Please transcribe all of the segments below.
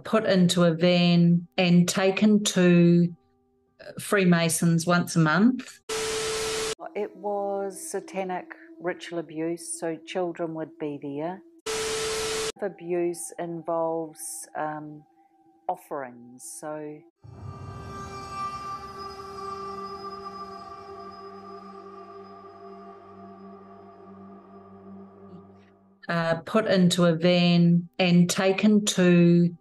put into a van and taken to Freemasons once a month. It was satanic ritual abuse, so children would be there. Abuse involves offerings, so put into a van and taken to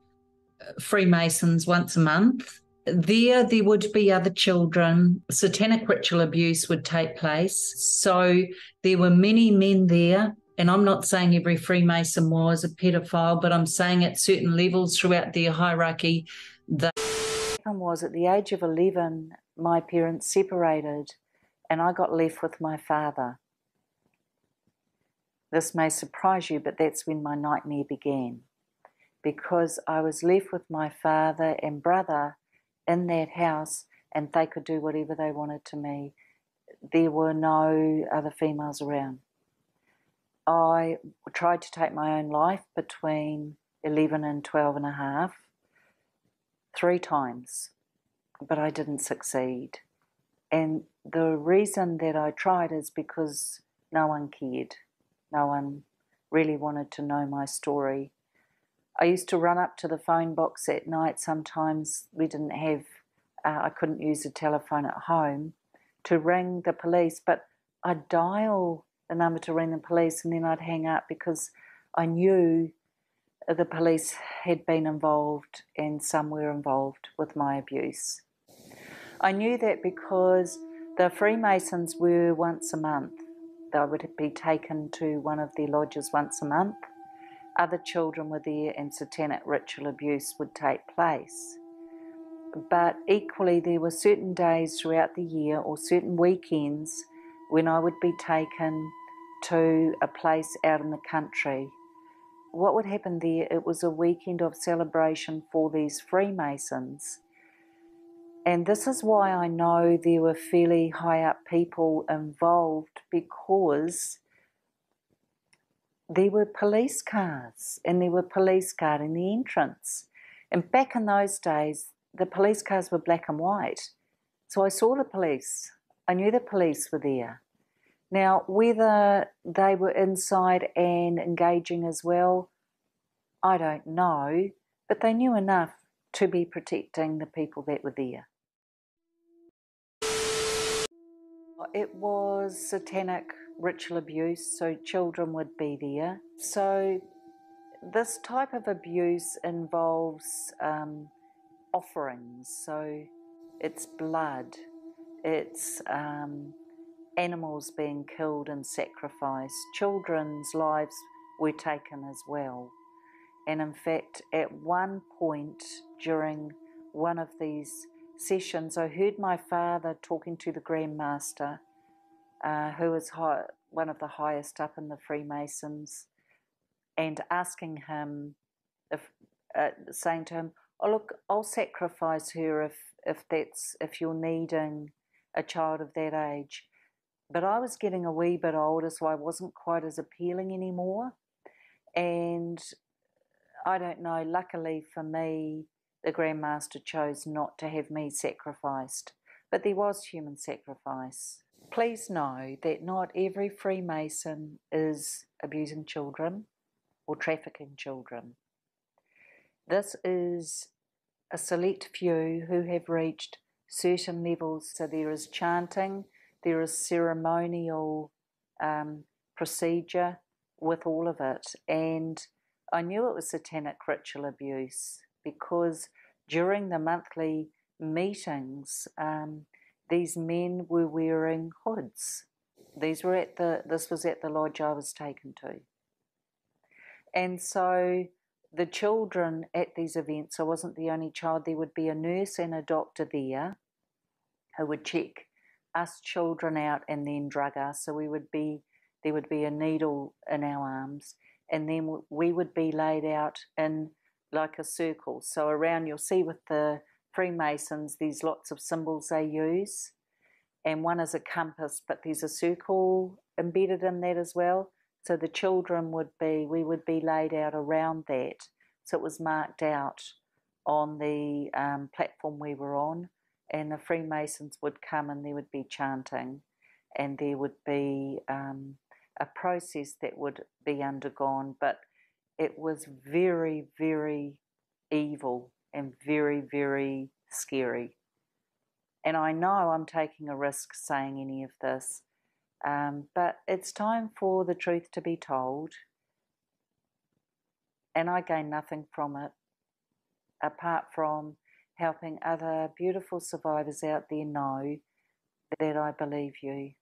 Freemasons once a month. There would be other children. Satanic ritual abuse would take place. So there were many men there. And I'm not saying every Freemason was a pedophile, but I'm saying at certain levels throughout their hierarchy. What happened was, at the age of 11, my parents separated and I got left with my father. This may surprise you, but that's when my nightmare began, because I was left with my father and brother in that house and they could do whatever they wanted to me. There were no other females around. I tried to take my own life between 11 and 12 and a half, 3 times, but I didn't succeed. And the reason that I tried is because no one cared. No one really wanted to know my story. I used to run up to the phone box at night. Sometimes we didn't have, I couldn't use a telephone at home to ring the police, but I'd dial the number to ring the police and then I'd hang up because I knew the police had been involved and some were involved with my abuse. I knew that because the Freemasons were once a month. They would be taken to one of their lodges once a month. Other children were there and satanic ritual abuse would take place. But equally, there were certain days throughout the year or certain weekends when I would be taken to a place out in the country. What would happen there, it was a weekend of celebration for these Freemasons. And this is why I know there were fairly high up people involved, because there were police cars and there were police guarding the entrance. And back in those days, the police cars were black and white. So I saw the police. I knew the police were there. Now, whether they were inside and engaging as well, I don't know, but they knew enough to be protecting the people that were there. It was satanic ritual abuse, so children would be there. So this type of abuse involves offerings, so it's blood, it's animals being killed and sacrificed. Children's lives were taken as well. And in fact, at one point during one of these sessions, I heard my father talking to the Grand Master, who was one of the highest up in the Freemasons, and asking him, saying to him, "Oh look, I'll sacrifice her if you're needing a child of that age." But I was getting a wee bit older, so I wasn't quite as appealing anymore. And I don't know, luckily for me, the Grand Master chose not to have me sacrificed. But there was human sacrifice. Please know that not every Freemason is abusing children or trafficking children. This is a select few who have reached certain levels. So there is chanting, there is ceremonial procedure with all of it. And I knew it was satanic ritual abuse because during the monthly meetings, these men were wearing hoods. This was at the lodge I was taken to. And so the children at these events, I wasn't the only child, there would be a nurse and a doctor there who would check us children out and then drug us. So there would be a needle in our arms, and then we would be laid out in like a circle. So around, you'll see with the Freemasons, there's lots of symbols they use, and one is a compass, but there's a circle embedded in that as well. So the children we would be laid out around that So it was marked out on the platform we were on, and the Freemasons would come and there would be chanting, and there would be a process that would be undergone, but it was very, very evil and very, very scary. And I know I'm taking a risk saying any of this, but it's time for the truth to be told, and I gain nothing from it apart from helping other beautiful survivors out there know that I believe you.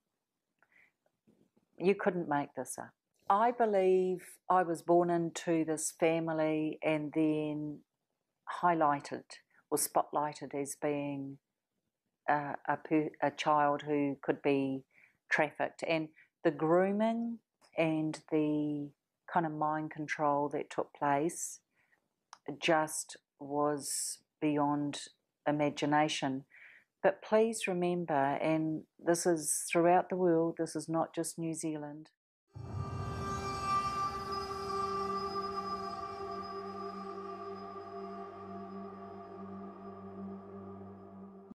You couldn't make this up. I believe I was born into this family and then highlighted or spotlighted as being a child who could be trafficked. And the grooming and the kind of mind control that took place just was beyond imagination. But please remember, and this is throughout the world, this is not just New Zealand,